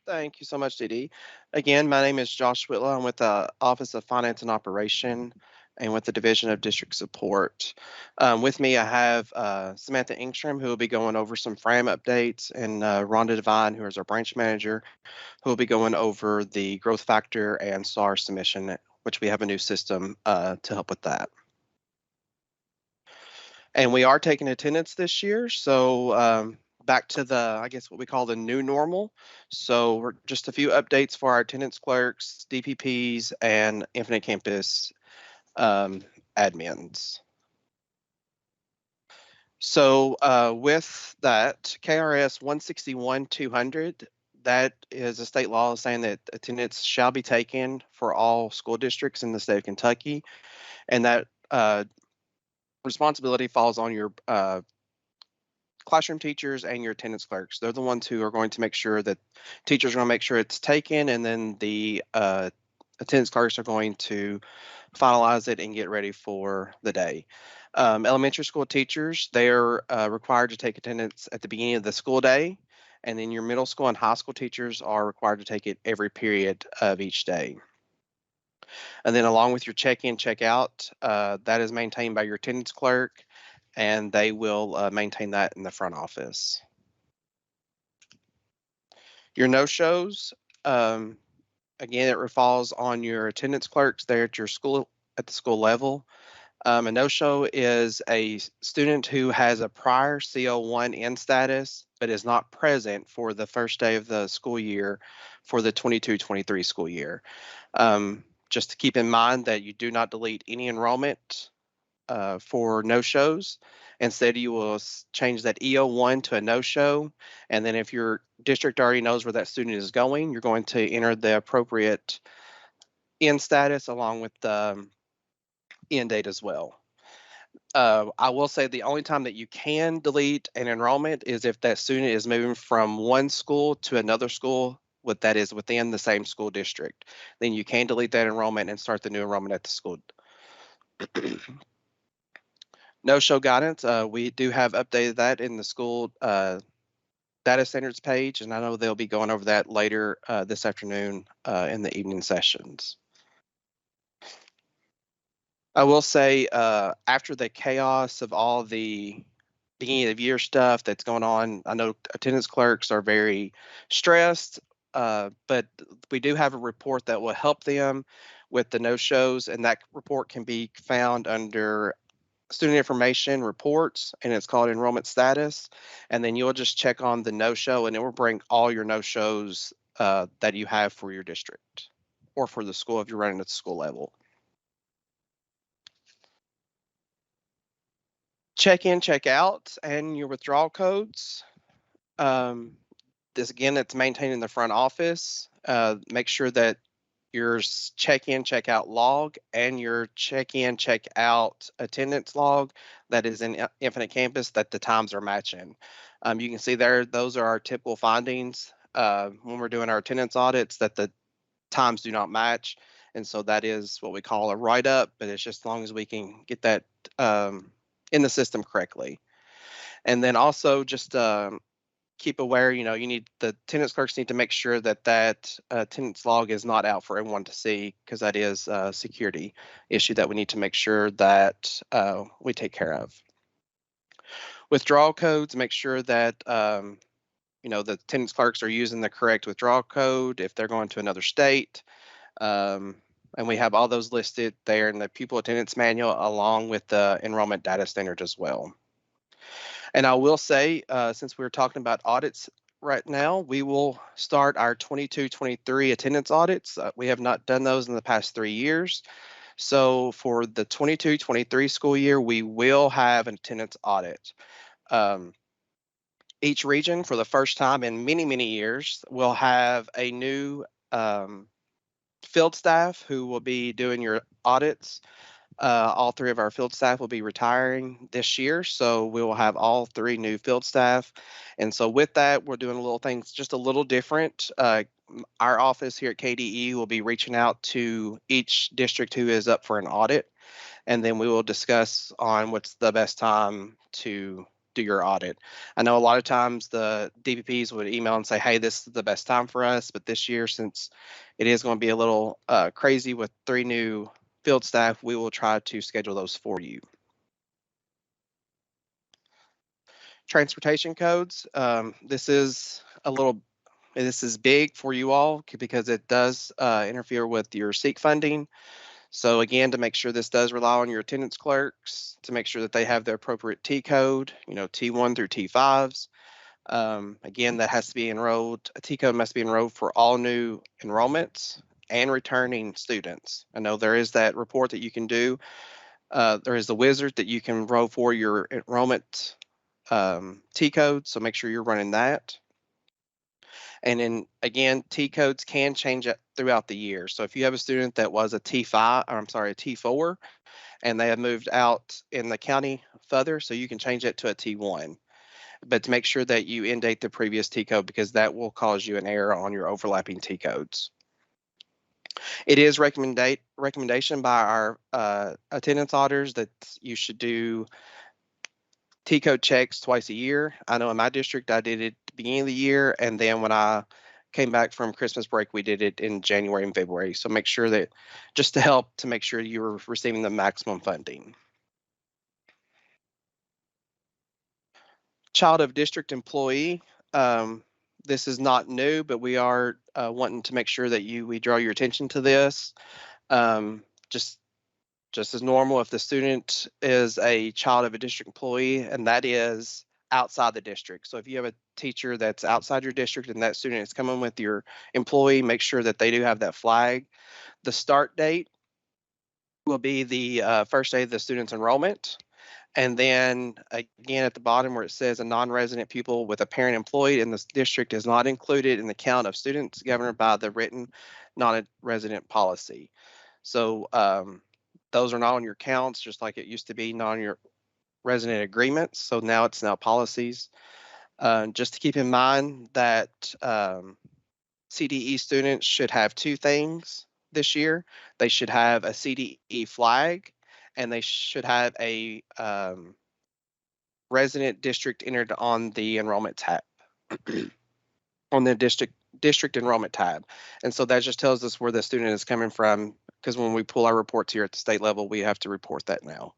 Thank you so much, Dee. Again, my name is Josh Whitlow. I'm with the Office of Finance and Operation and with the Division of District Support. With me, I have Samantha Ingstrom, who will be going over some frame updates, and Rhonda Devine, who is our branch manager, who will be going over the growth factor and SAR submission, which we have a new system to help with that. And we are taking attendance this year, so back to the, I guess, what we call the new normal. So we're just a few updates for our attendance clerks, DPPs, and Infinite Campus admins. So with that, KRS 161-200, that is a state law saying that attendance shall be taken for all school districts in the state of Kentucky, and that responsibility falls on your classroom teachers and your attendance clerks. They're the ones who are going to make sure that teachers are going to make sure it's taken, and then the attendance clerks are going to finalize it and get ready for the day. Elementary school teachers, they're required to take attendance at the beginning of the school day, and then your middle school and high school teachers are required to take it every period of each day. And then along with your check-in, check-out, that is maintained by your attendance clerk, and they will maintain that in the front office. Your no-shows, again, it falls on your attendance clerks there at your school, at the school level. A no-show is a student who has a prior CO1 in status, but is not present for the first day of the school year for the 22-23 school year. Just to keep in mind that you do not delete any enrollment for no-shows. Instead, you will change that EO1 to a no-show. And then if your district already knows where that student is going, you're going to enter the appropriate end status along with the end date as well. I will say the only time that you can delete an enrollment is if that student is moving from one school to another school that is within the same school district. Then you can delete that enrollment and start the new enrollment at the school. No-show guidance, we do have updated that in the school data standards page, and I know they'll be going over that later this afternoon in the evening sessions. I will say after the chaos of all the beginning of year stuff that's going on, I know attendance clerks are very stressed, but we do have a report that will help them with the no-shows, and that report can be found under student information reports, and it's called enrollment status. And then you'll just check on the no-show, and it will bring all your no-shows that you have for your district or for the school if you're running at the school level. Check in, check out, and your withdrawal codes. This again, it's maintained in the front office. Make sure that your check-in, check-out log and your check-in, check-out attendance log that is in Infinite Campus, that the times are matching. You can see there, those are our typical findings when we're doing our attendance audits, that the times do not match. And so that is what we call a write-up, but it's just as long as we can get that in the system correctly. And then also just keep aware, you need the attendance clerks need to make sure that that attendance log is not out for everyone to see, because that is a security issue that we need to make sure that we take care of. Withdrawal codes, make sure that the attendance clerks are using the correct withdrawal code if they're going to another state. And we have all those listed there in the pupil attendance manual along with the enrollment data standard as well. And I will say, since we're talking about audits right now, we will start our 22-23 attendance audits. We have not done those in the past 3 years. So for the 22-23 school year, we will have an attendance audit. Each region, for the first time in many, many years, will have a new field staff who will be doing your audits. All 3 of our field staff will be retiring this year, so we will have all 3 new field staff. And so with that, we're doing a little things just a little different. Our office here at KDE will be reaching out to each district who is up for an audit, and then we will discuss on what's the best time to do your audit. I know a lot of times the DPPs would email and say, hey, this is the best time for us, but this year, since it is going to be a little crazy with 3 new field staff, we will try to schedule those for you. Transportation codes. This is big for you all because it does interfere with your SEEK funding. So again, to make sure this does rely on your attendance clerks to make sure that they have the appropriate T code, T1 through T5s. Again, that has to be enrolled. A T code must be enrolled for all new enrollments and returning students. I know there is that report that you can do. There is the wizard that you can enroll for your enrollment T code. So make sure you're running that. And then again, T codes can change it throughout the year. So if you have a student that was a T5, or I'm sorry, a T4, and they have moved out in the county further, so you can change it to a T1. But to make sure that you indate the previous T code because that will cause you an error on your overlapping T codes. It is recommendation by our attendance auditors that you should do T code checks twice a year. I know in my district I did it at the beginning of the year, and then when I came back from Christmas break, we did it in January and February. So make sure that just to help to make sure you're receiving the maximum funding. Child of district employee. This is not new, but we are wanting to make sure that we draw your attention to this. Just as normal, if the student is a child of a district employee, and that is outside the district. So if you have a teacher that's outside your district and that student is coming with your employee, make sure that they do have that flag. The start date will be the first day of the student's enrollment. And then again, at the bottom where it says a non-resident pupil with a parent employed in this district is not included in the count of students governed by the written non-resident policy. So those are not on your counts, just like it used to be, not on your resident agreements. So now it's policies. Just to keep in mind that CDE students should have 2 things this year. They should have a CDE flag, and they should have a resident district entered on the enrollment tab, on the district enrollment tab. And so that just tells us where the student is coming from, because when we pull our reports here at the state level, we have to report that now.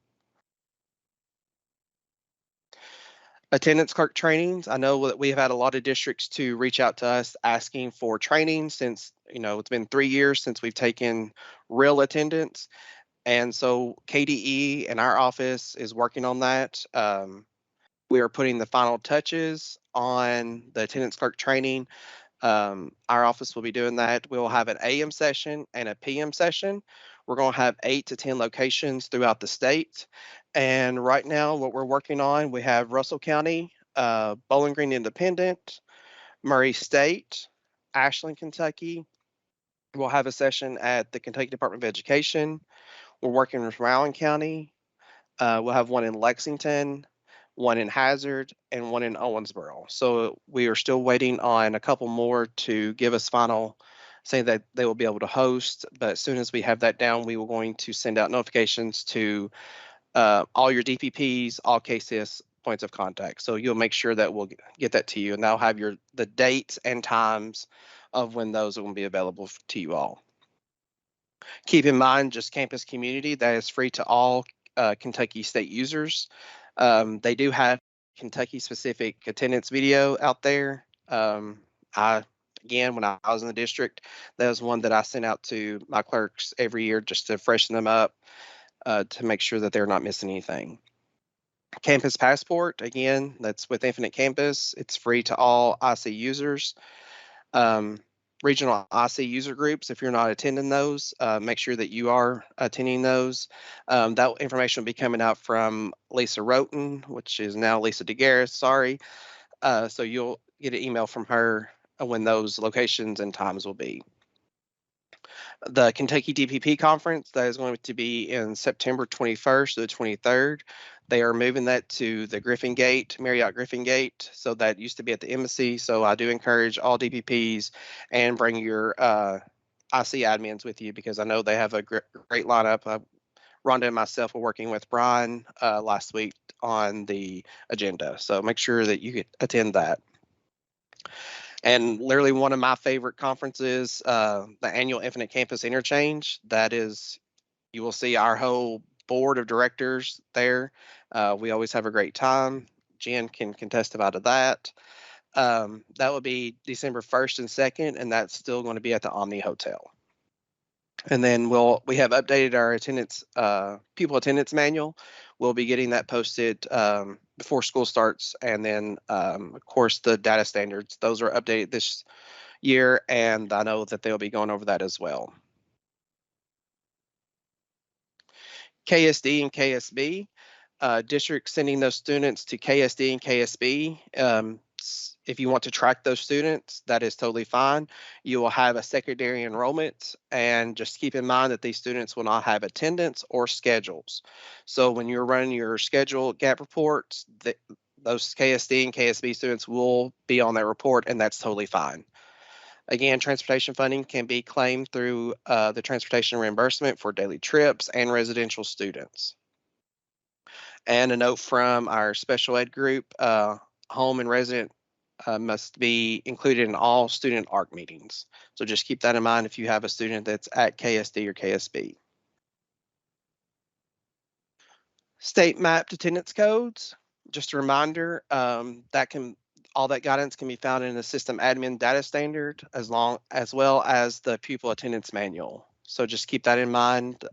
Attendance clerk trainings. I know that we have had a lot of districts to reach out to us asking for training since, it's been 3 years since we've taken real attendance. And so KDE and our office is working on that. We are putting the final touches on the attendance clerk training. Our office will be doing that. We will have an AM session and a PM session. We're going to have 8 to 10 locations throughout the state. And right now, what we're working on, we have Russell County, Bowling Green Independent, Murray State, Ashland, Kentucky. We'll have a session at the Kentucky Department of Education. We're working with Rowan County. We'll have one in Lexington, one in Hazard, and one in Owensboro. So we are still waiting on a couple more to give us final saying that they will be able to host. But as soon as we have that down, we will going to send out notifications to all your DPPs, all KSIS points of contact. So you'll make sure that we'll get that to you, and that'll have the dates and times of when those will be available to you all. Keep in mind, just campus community, that is free to all Kentucky state users. They do have Kentucky specific attendance video out there. Again, when I was in the district, that was one that I sent out to my clerks every year just to freshen them up to make sure that they're not missing anything. Campus Passport, again, that's with Infinite Campus. It's free to all IC users. Regional IC user groups, if you're not attending those, make sure that you are attending those. That information will be coming out from Lisa Roten, which is now Lisa DeGarris, sorry. So you'll get an email from her when those locations and times will be. The Kentucky DPP conference, that is going to be in September 21st to the 23rd. They are moving that to the Griffin Gate, Marriott Griffin Gate. So that used to be at the embassy. So I do encourage all DPPs and bring your IC admins with you, because I know they have a great lineup. Rhonda and myself were working with Brian last week on the agenda. So make sure that you could attend that. And literally one of my favorite conferences, the annual Infinite Campus Interchange. That is, you will see our whole board of directors there. We always have a great time. Jen can testify to that. That will be December 1st and 2nd, and that's still going to be at the Omni Hotel. And then we have updated our attendance, pupil attendance manual. We'll be getting that posted before school starts. And then, of course, the data standards, those are updated this year, and I know that they'll be going over that as well. KSD and KSB, districts sending those students to KSD and KSB. If you want to track those students, that is totally fine. You will have a secondary enrollment, and just keep in mind that these students will not have attendance or schedules. So when you're running your schedule gap reports, those KSD and KSB students will be on that report, and that's totally fine. Again, transportation funding can be claimed through the transportation reimbursement for daily trips and residential students. And a note from our special ed group, home and resident must be included in all student ARC meetings. So just keep that in mind if you have a student that's at KSD or KSB. State mapped attendance codes. Just a reminder, all that guidance can be found in the system admin data standard as well as the pupil attendance manual. So just keep that in mind.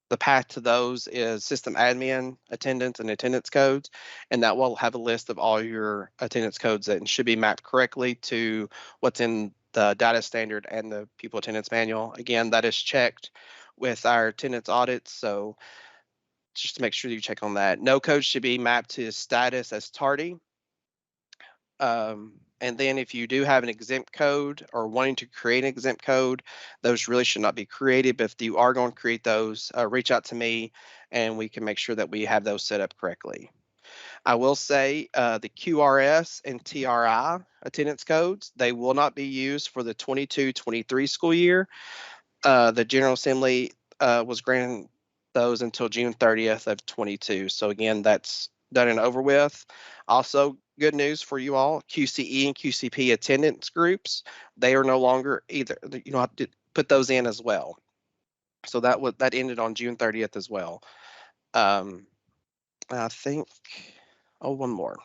The path to those is system admin attendance and attendance codes, and that will have a list of all your attendance codes that should be mapped correctly to what's in the data standard and the pupil attendance manual. Again, that is checked with our attendance audits, so just to make sure you check on that. No code should be mapped to status as tardy. And then if you do have an exempt code or wanting to create an exempt code, those really should not be created. But if you are going to create those, reach out to me and we can make sure that we have those set up correctly. I will say the QRS and TRI attendance codes, they will not be used for the 22-23 school year. The General Assembly was granted those until June 30th of 22. So again, that's done and over with. Also, good news for you all, QCE and QCP attendance groups, they are no longer either. You don't have to put those in as well. So that ended on June 30th as well. I think, one more.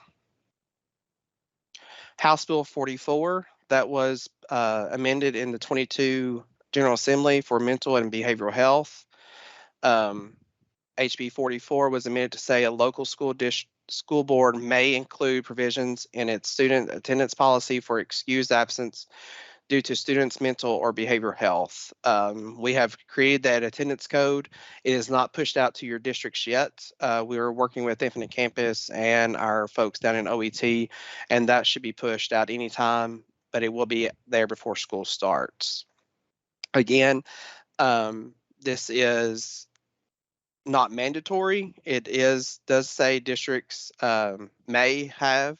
House Bill 44, that was amended in the 22 General Assembly for mental and behavioral health. HB 44 was amended to say a local school board may include provisions in its student attendance policy for excused absence due to students' mental or behavioral health. We have created that attendance code. It is not pushed out to your districts yet. We are working with Infinite Campus and our folks down in OET, and that should be pushed out anytime, but it will be there before school starts. Again, this is not mandatory. It does say districts may have,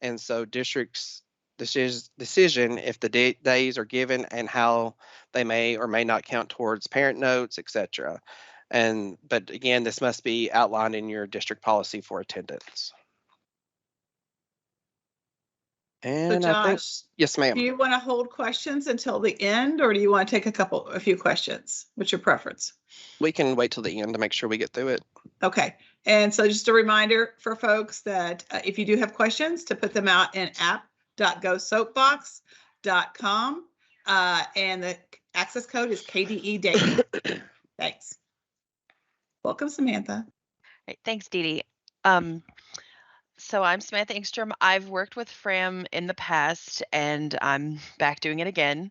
and so districts decision if the days are given and how they may or may not count towards parent notes, etc. But again, this must be outlined in your district policy for attendance. And so Josh, I think, yes, ma'am. Do you want to hold questions until the end, or do you want to take a few questions? What's your preference? We can wait till the end to make sure we get through it. Okay. And so just a reminder for folks that if you do have questions, to put them out in app.gosoapbox.com. And the access code is KDE Data. Thanks. Welcome, Samantha. Right, thanks, Dee Dee. So I'm Samantha Engstrom. I've worked with FRAM in the past, and I'm back doing it again.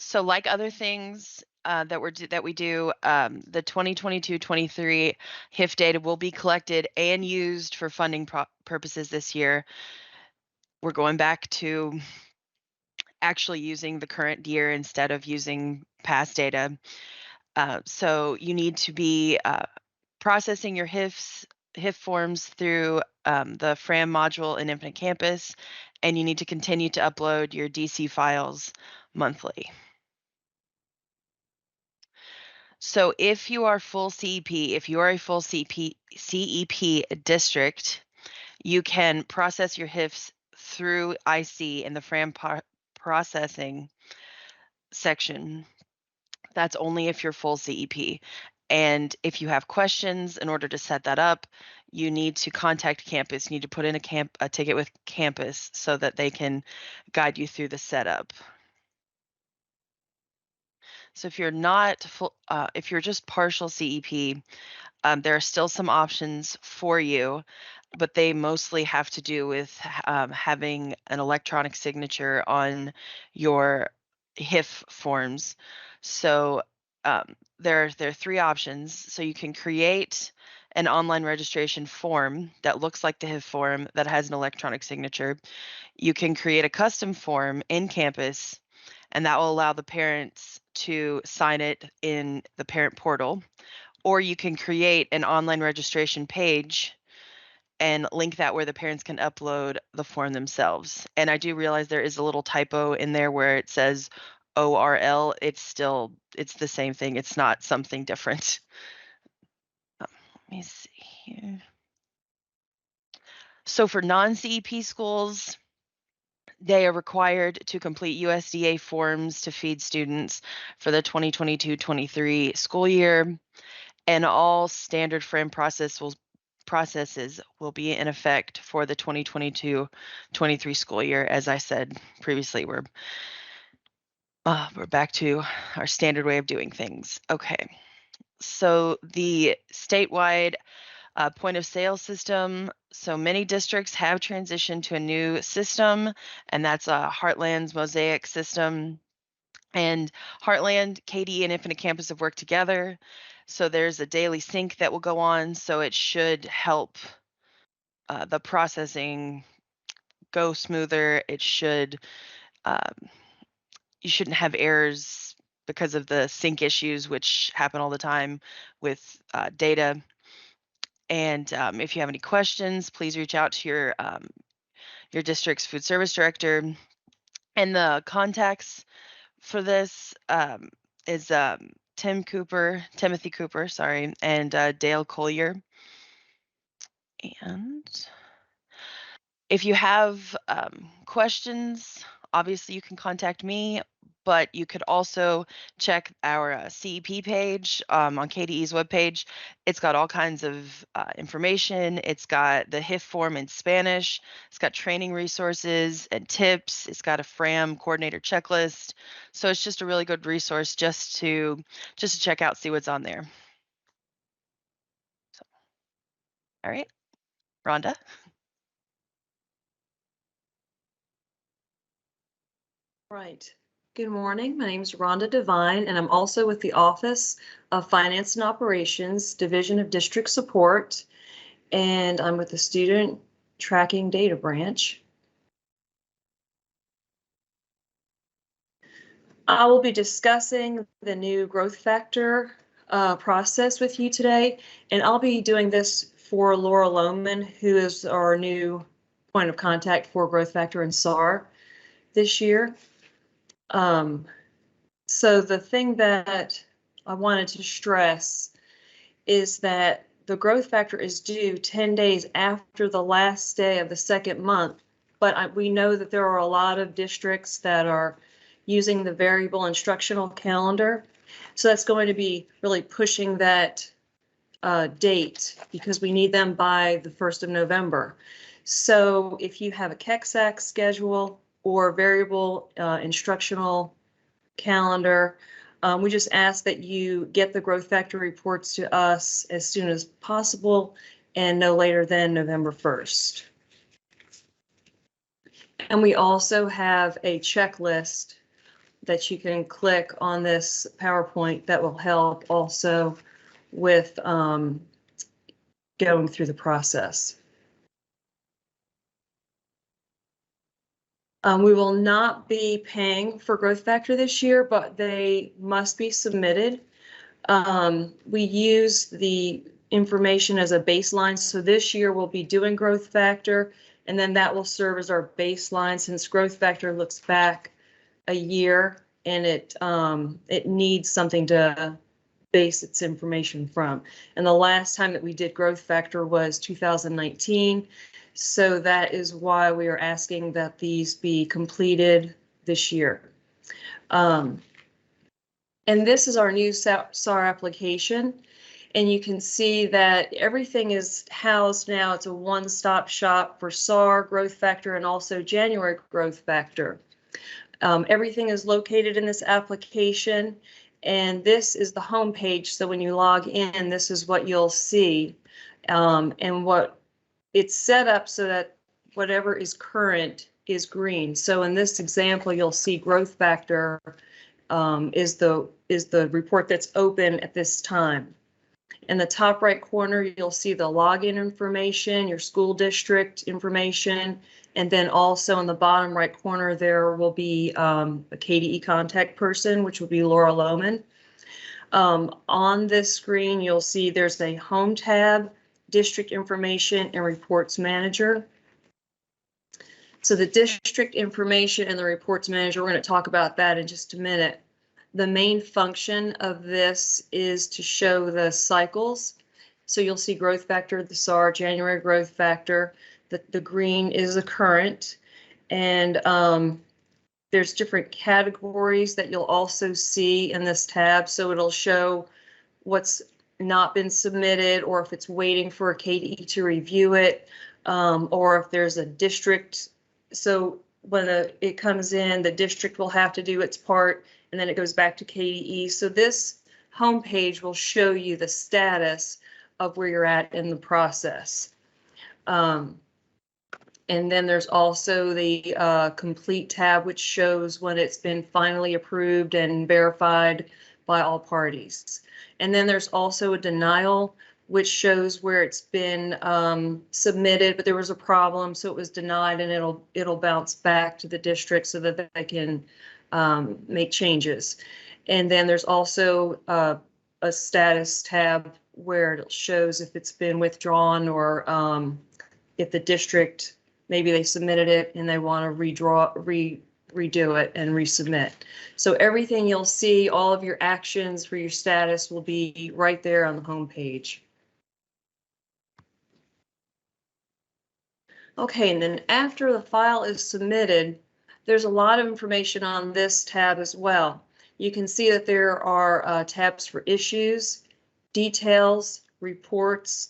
So like other things that we do, the 2022-23 HIF data will be collected and used for funding purposes this year. We're going back to actually using the current year instead of using past data. So you need to be processing your HIF forms through the FRAM module in Infinite Campus, and you need to continue to upload your DC files monthly. So if you are full CEP, if you are a full CEP district, you can process your HIFs through IC in the FRAM processing section. That's only if you're full CEP. And if you have questions in order to set that up, you need to contact campus. You need to put in a ticket with campus so that they can guide you through the setup. So if you're not full, if you're just partial CEP, there are still some options for you, but they mostly have to do with having an electronic signature on your HIF forms. So there are 3 options. So you can create an online registration form that looks like the HIF form that has an electronic signature. You can create a custom form in campus, and that will allow the parents to sign it in the parent portal. Or you can create an online registration page and link that where the parents can upload the form themselves. And I do realize there is a little typo in there where it says ORL. It's the same thing. It's not something different. Let me see here. So for non-CEP schools, they are required to complete USDA forms to feed students for the 2022-23 school year, and all standard FRAM processes will be in effect for the 2022-23 school year. As I said previously, we're back to our standard way of doing things. Okay, so the statewide point of sale system. So many districts have transitioned to a new system, and that's Heartland's Mosaic system. And Heartland, KD, and Infinite Campus have worked together. So there's a daily sync that will go on. So it should help the processing go smoother. It should, you shouldn't have errors because of the sync issues, which happen all the time with data. And if you have any questions, please reach out to your district's food service director. And the contacts for this is Timothy Cooper, sorry, and Dale Collier. And if you have questions, obviously you can contact me, but you could also check our CEP page on KDE's webpage. It's got all kinds of information. It's got the HIF form in Spanish. It's got training resources and tips. It's got a FRAM coordinator checklist. So it's just a really good resource just to check out, see what's on there. So, all right, Rhonda. Right. Good morning. My name is Rhonda Devine, and I'm also with the Office of Finance and Operations, Division of District Support, and I'm with the Student Tracking Data Branch. I will be discussing the new growth factor process with you today, and I'll be doing this for Laura Lohman, who is our new point of contact for growth factor and SAR this year. So the thing that I wanted to stress is that the growth factor is due 10 days after the last day of the second month, but we know that there are a lot of districts that are using the variable instructional calendar. So that's going to be really pushing that date because we need them by the 1st of November. So if you have a KSIS schedule or variable instructional calendar, we just ask that you get the growth factor reports to us as soon as possible and no later than November 1st. And we also have a checklist that you can click on this PowerPoint that will help also with going through the process. We will not be paying for growth factor this year, but they must be submitted. We use the information as a baseline. So this year we'll be doing growth factor, and then that will serve as our baseline since growth factor looks back a year and it needs something to base its information from. And the last time that we did growth factor was 2019. So that is why we are asking that these be completed this year. And this is our new SAR application. And you can see that everything is housed now. It's a one-stop shop for SAR, growth factor, and also January growth factor. Everything is located in this application, and this is the home page. So when you log in, this is what you'll see. And what it's set up so that whatever is current is green. So in this example, you'll see growth factor is the report that's open at this time. In the top right corner, you'll see the login information, your school district information, and then also in the bottom right corner, there will be a KDE contact person, which will be Laura Lohman. On this screen, you'll see there's a home tab, district information, and reports manager. So the district information and the reports manager, we're going to talk about that in just a minute. The main function of this is to show the cycles. So you'll see growth factor, the SAR, January growth factor, the green is the current, and there's different categories that you'll also see in this tab. So it'll show what's not been submitted, or if it's waiting for a KDE to review it, or if there's a district. So when it comes in, the district will have to do its part, and then it goes back to KDE. So this homepage will show you the status of where you're at in the process. And then there's also the complete tab, which shows when it's been finally approved and verified by all parties. And then there's also a denial, which shows where it's been submitted, but there was a problem, so it was denied, and it'll bounce back to the district so that they can make changes. And then there's also a status tab where it shows if it's been withdrawn, or if the district, maybe they submitted it and they want to redo it and resubmit. So everything you'll see, all of your actions for your status will be right there on the home page. Okay, and then after the file is submitted, there's a lot of information on this tab as well. You can see that there are tabs for issues, details, reports,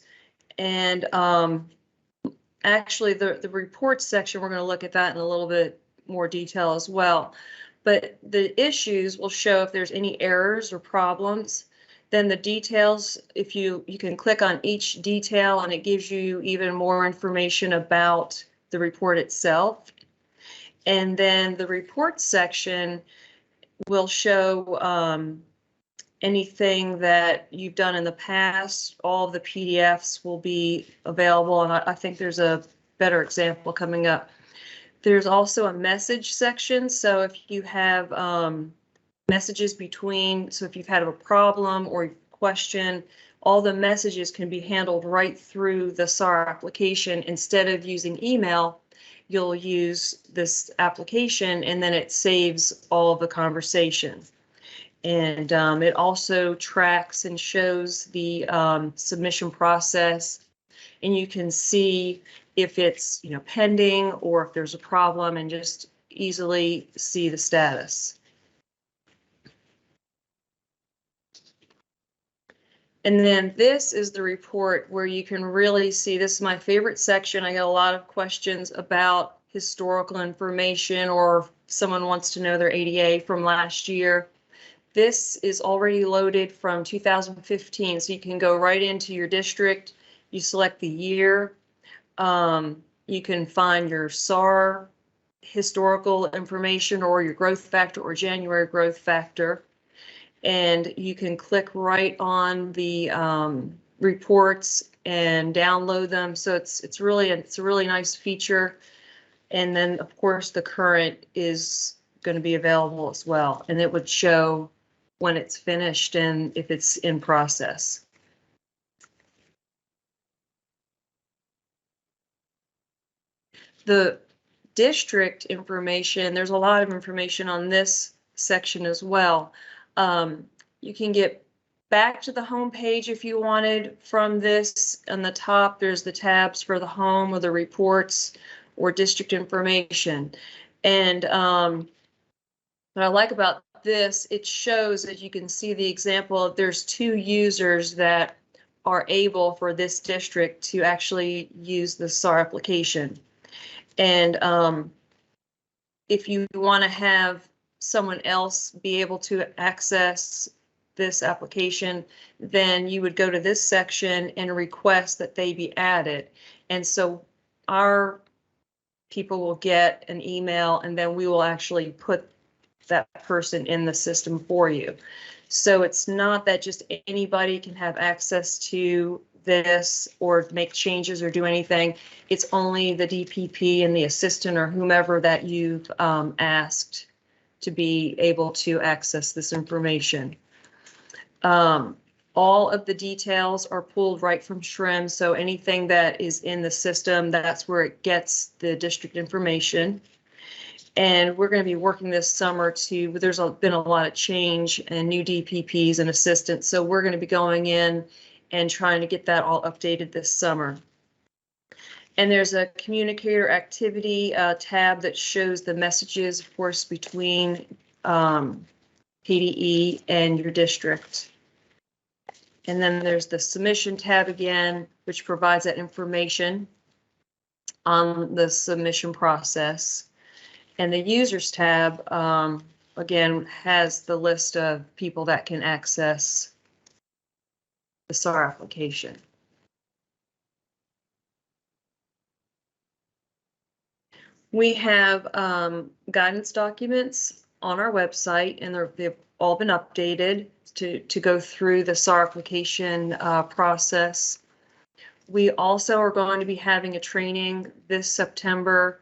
and actually the reports section, we're going to look at that in a little bit more detail as well. But the issues will show if there's any errors or problems. Then the details, if you can click on each detail, and it gives you even more information about the report itself. And then the report section will show anything that you've done in the past. All of the PDFs will be available, and I think there's a better example coming up. There's also a message section. So if you have messages between, so if you've had a problem or question, all the messages can be handled right through the SAR application. Instead of using email, you'll use this application, and then it saves all of the conversation. And it also tracks and shows the submission process, and you can see if it's pending or if there's a problem, and just easily see the status. And then this is the report where you can really see, this is my favorite section. I get a lot of questions about historical information, or if someone wants to know their ADA from last year. This is already loaded from 2015, so you can go right into your district. You select the year. You can find your SAR historical information, or your growth factor, or January growth factor. And you can click right on the reports and download them. So it's a really nice feature. And then of course the current is going to be available as well, and it would show when it's finished and if it's in process. The district information, there's a lot of information on this section as well. You can get back to the home page if you wanted from this. On the top, there's the tabs for the home or the reports or district information. And what I like about this, it shows that you can see the example of there's 2 users that are able for this district to actually use the SAR application. And if you want to have someone else be able to access this application, then you would go to this section and request that they be added. And so our people will get an email, and then we will actually put that person in the system for you. So it's not that just anybody can have access to this or make changes or do anything. It's only the DPP and the assistant or whomever that you've asked to be able to access this information. All of the details are pulled right from SHRM, so anything that is in the system, that's where it gets the district information. And we're going to be working this summer there's been a lot of change and new DPPs and assistants, so we're going to be going in and trying to get that all updated this summer. And there's a communicator activity tab that shows the messages, of course, between KDE and your district. And then there's the submission tab again, which provides that information on the submission process. And the users tab, again, has the list of people that can access the SAR application. We have guidance documents on our website, and they've all been updated to go through the SAR application process. We also are going to be having a training this September,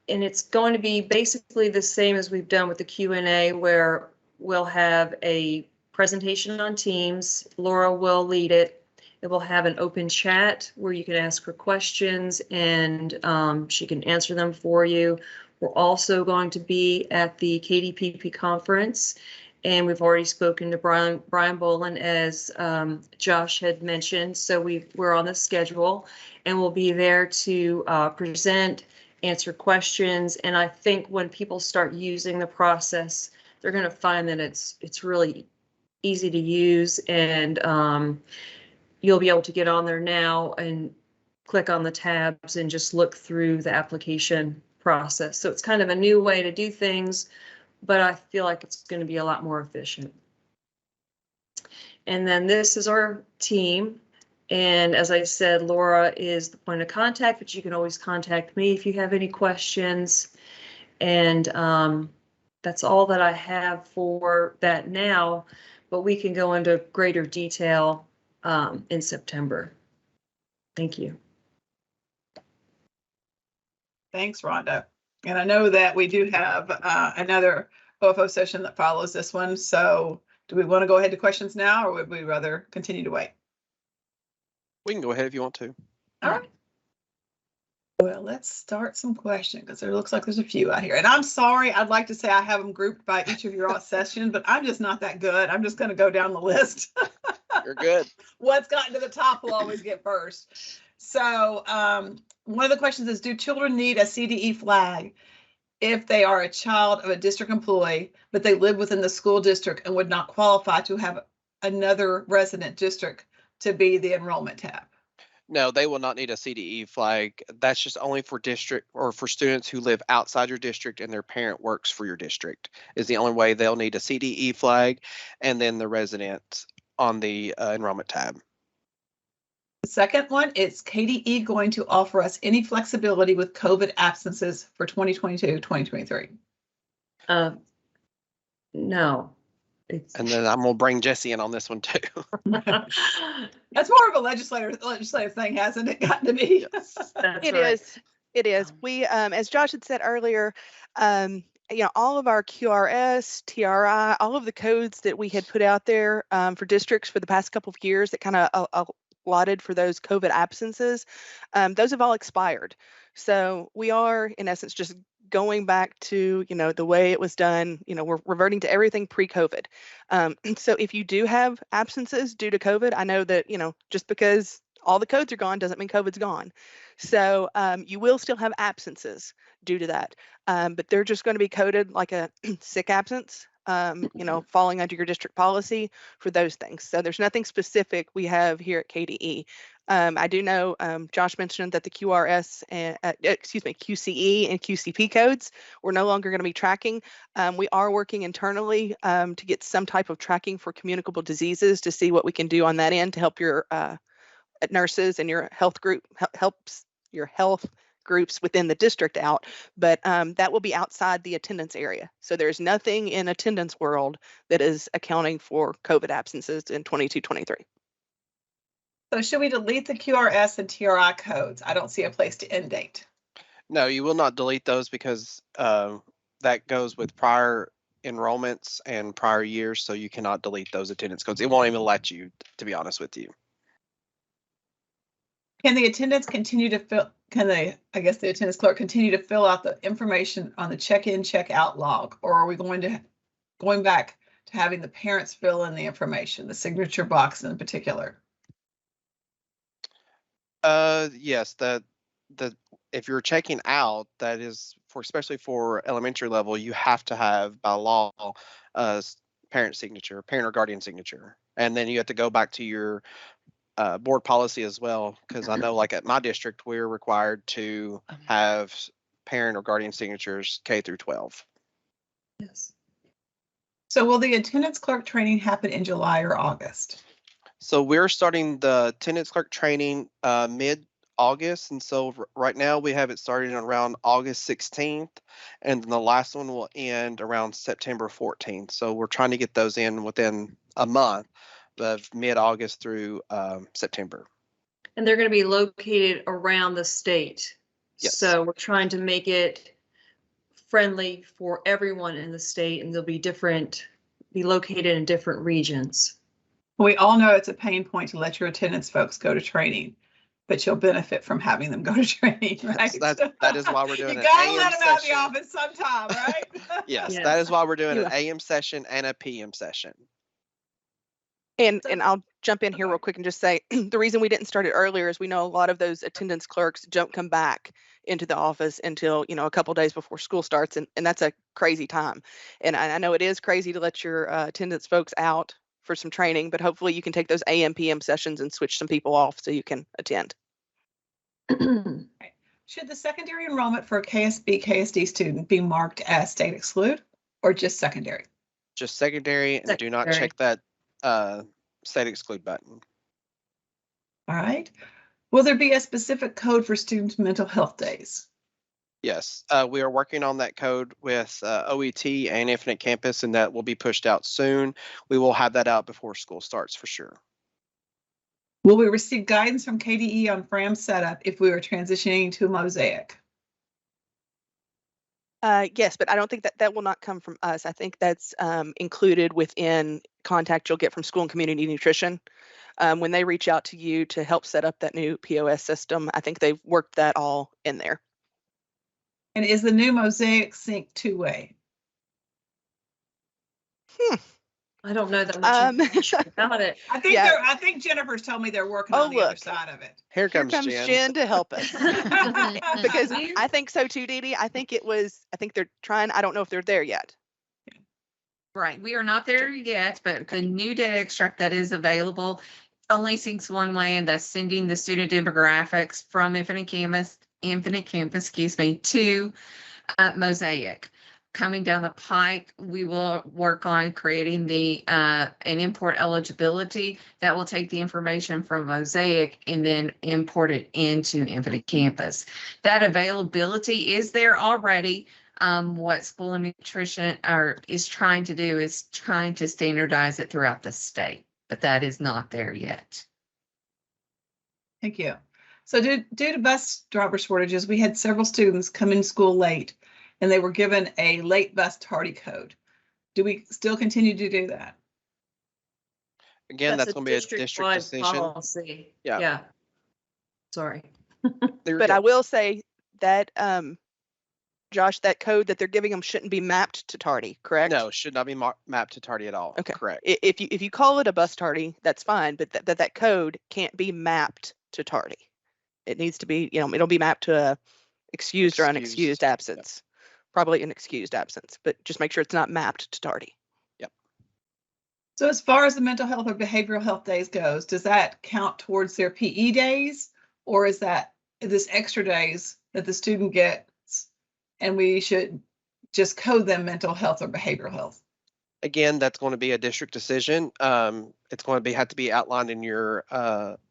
and it's going to be basically the same as we've done with the Q&A, where we'll have a presentation on Teams. Laura will lead it. It will have an open chat where you can ask her questions and she can answer them for you. We're also going to be at the KDPP conference, and we've already spoken to Brian Bolin, as Josh had mentioned. So we're on the schedule, and we'll be there to present, answer questions. And I think when people start using the process, they're going to find that it's really easy to use, and you'll be able to get on there now and click on the tabs and just look through the application process. So it's kind of a new way to do things, but I feel like it's going to be a lot more efficient. And then this is our team. And as I said, Laura is the point of contact, but you can always contact me if you have any questions. And that's all that I have for that now, but we can go into greater detail in September. Thank you. Thanks, Rhonda. And I know that we do have another OFO session that follows this one. So do we want to go ahead to questions now, or would we rather continue to wait? We can go ahead if you want to. All right. Well, let's start some questions, because there looks like there's a few out here. And I'm sorry, I'd like to say I have them grouped by each of your session, but I'm just not that good. I'm just going to go down the list. You're good. What's gotten to the top will always get first. So one of the questions is, do children need a CDE flag if they are a child of a district employee, but they live within the school district and would not qualify to have another resident district to be the enrollment tab? No, they will not need a CDE flag. That's just only for district or for students who live outside your district and their parent works for your district is the only way they'll need a CDE flag, and then the resident on the enrollment tab. The second one is, KDE going to offer us any flexibility with COVID absences for 2022, 2023? No. And then I'm gonna bring Jesse in on this one too. That's more of a legislative thing, hasn't it gotten to be? Yes. It is. We, as Josh had said earlier, all of our QRS, TRI, all of the codes that we had put out there for districts for the past couple of years that kind of allotted for those COVID absences, those have all expired. So we are, in essence, just going back to, the way it was done. We're reverting to everything pre-COVID. So if you do have absences due to COVID, I know that, just because all the codes are gone doesn't mean COVID's gone. So you will still have absences due to that, but they're just going to be coded like a sick absence, falling under your district policy for those things. So there's nothing specific we have here at KDE. I do know Josh mentioned that the QCE and QCP codes we're no longer going to be tracking. We are working internally to get some type of tracking for communicable diseases to see what we can do on that end to help your nurses and your health group helps your health groups within the district out, but that will be outside the attendance area. So there's nothing in attendance world that is accounting for COVID absences in 22-23. So should we delete the QRS and TRI codes? I don't see a place to end date. No, you will not delete those because that goes with prior enrollments and prior years, so you cannot delete those attendance codes. It won't even let you, to be honest with you. Can the attendants continue to fill, the attendance clerk continue to fill out the information on the check-in, check-out log, or are we going back to having the parents fill in the information, the signature box in particular? Yes, if you're checking out, that is especially for elementary level, you have to have by law parent signature, parent or guardian signature, and then you have to go back to your board policy as well, because I know like at my district we're required to have parent or guardian signatures K through 12. Yes. So will the attendance clerk training happen in July or August? So we're starting the attendance clerk training mid-August, and so right now we have it starting around August 16th, and the last one will end around September 14th. So we're trying to get those in within a month of mid-August through September. And they're going to be located around the state. Yes. So we're trying to make it friendly for everyone in the state, and they'll be located in different regions. We all know it's a pain point to let your attendance folks go to training, but you'll benefit from having them go to training, right? That is why we're doing you an gotta AM let them out of the session. office sometime, right? Yes, Yes. that is why we're doing an AM session and a PM session. And I'll jump in here real quick and just say the reason we didn't start it earlier is we know a lot of those attendance clerks don't come back into the office until, a couple days before school starts. And that's a crazy time. And I know it is crazy to let your attendance folks out for some training, but hopefully you can take those AM, PM sessions and switch some people off so you can attend. Should the secondary enrollment for a KSB, KSD student be marked as state exclude or just secondary? Just secondary, and do not check that state exclude button. All right. Will there be a specific code for students' mental health days? Yes, we are working on that code with OET and Infinite Campus, and that will be pushed out soon. We will have that out before school starts for sure. Will we receive guidance from KDE on FRAM setup if we are transitioning to Mosaic? Yes, but I don't think that will not come from us. I think that's included within contact you'll get from School and Community Nutrition. When they reach out to you to help set up that new POS system, I think they've worked that all in there. And is the new Mosaic sync two-way? I don't know that much information about it. I think Jennifer's told me they're working on the other side of it. Here comes Jen to help us. Because I think so too, Dee Dee. I think they're trying. I don't know if they're there yet. Right. We are not there yet, but the new data extract that is available only syncs one way, and that's sending the student demographics from Infinite Campus, to Mosaic. Coming down the pike, we will work on creating the an import eligibility that will take the information from Mosaic and then import it into Infinite Campus. That availability is there already. What School and Nutrition is trying to do is trying to standardize it throughout the state, but that is not there yet. Thank you. So due to bus driver shortages, we had several students come in school late and they were given a late bus tardy code. Do we still continue to do that? Again, that's going to be a district district-wide decision. policy. Yeah. Yeah. Sorry. They're But good. I will say that, Josh, that code that they're giving them shouldn't be mapped to tardy, correct? No, should not be mapped to tardy at all. Okay. Correct. If you call it a bus tardy, that's fine, but that code can't be mapped to tardy. It needs to be, it'll be mapped to a excused or Excused, unexcused absence. Probably an excused absence, but just make sure it's not mapped to tardy. So as far as the mental health or behavioral health days goes, does that count towards their PE days? Or is that this extra days that the student gets and we should just code them mental health or behavioral health? Again, that's going to be a district decision. It's going to have to be outlined in your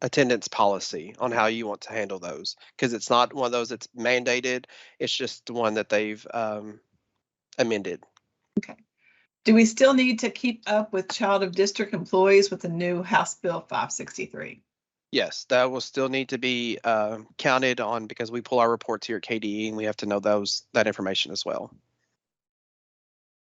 attendance policy on how you want to handle those, because it's not one of those that's mandated. It's just one that they've amended. Okay. Do we still need to keep up with child of district employees with the new House Bill 563? Yes, that will still need to be counted on, because we pull our reports here at KDE and we have to know that information as well.